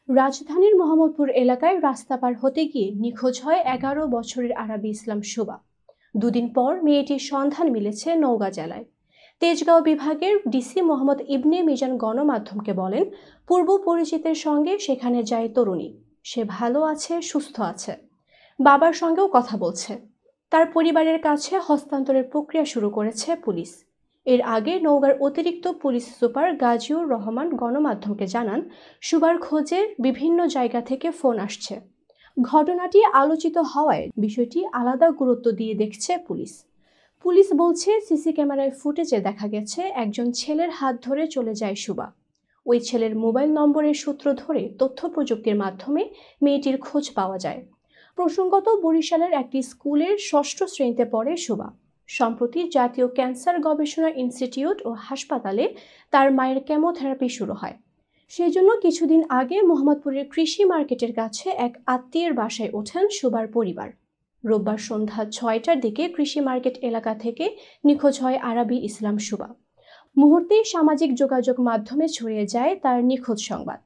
রাজধানীর মোহাম্মদপুর এলাকায় রাস্তা পার হতে গিয়ে নিখোঁজ হয় ১১ বছরের আরাবী ইসলাম শুভা। দুদিন পর মেয়েটির সন্ধান মিলেছে নওগাঁ জেলায়। তেজগাঁও বিভাগের ডিসি মোহাম্মদ ইবনে মিজান গণমাধ্যমকে বলেন, পূর্ব পরিচিতের সঙ্গে সেখানে যায় তরুণী। সে ভালো আছে, সুস্থ আছে, বাবার সঙ্গেও কথা বলছে। তার পরিবারের কাছে হস্তান্তরের প্রক্রিয়া শুরু করেছে পুলিশ। এর আগে নওগাঁর অতিরিক্ত পুলিশ সুপার গাজীউর রহমান গণমাধ্যমকে জানান, শুভার খোঁজে বিভিন্ন জায়গা থেকে ফোন আসছে। ঘটনাটি আলোচিত হওয়ায় বিষয়টি আলাদা গুরুত্ব দিয়ে দেখছে পুলিশ। পুলিশ বলছে, সিসি ক্যামেরায় ফুটেজে দেখা গেছে একজন ছেলের হাত ধরে চলে যায় শুভা। ওই ছেলের মোবাইল নম্বরের সূত্র ধরে তথ্য প্রযুক্তির মাধ্যমে মেয়েটির খোঁজ পাওয়া যায়। প্রসঙ্গত, বরিশালের একটি স্কুলের ষষ্ঠ শ্রেণীতে পড়ে শুভা। সম্প্রতি জাতীয় ক্যান্সার গবেষণা ইনস্টিটিউট ও হাসপাতালে তার মায়ের কেমোথেরাপি শুরু হয়। সেজন্য কিছুদিন আগে মোহাম্মদপুরের কৃষি মার্কেটের কাছে এক আত্মীয়ের বাসায় ওঠেন শুভার পরিবার। রোববার সন্ধ্যা ৬টার দিকে কৃষি মার্কেট এলাকা থেকে নিখোঁজ হয় আরাবী ইসলাম শুভা। মুহূর্তেই সামাজিক যোগাযোগ মাধ্যমে ছড়িয়ে যায় তার নিখোঁজ সংবাদ।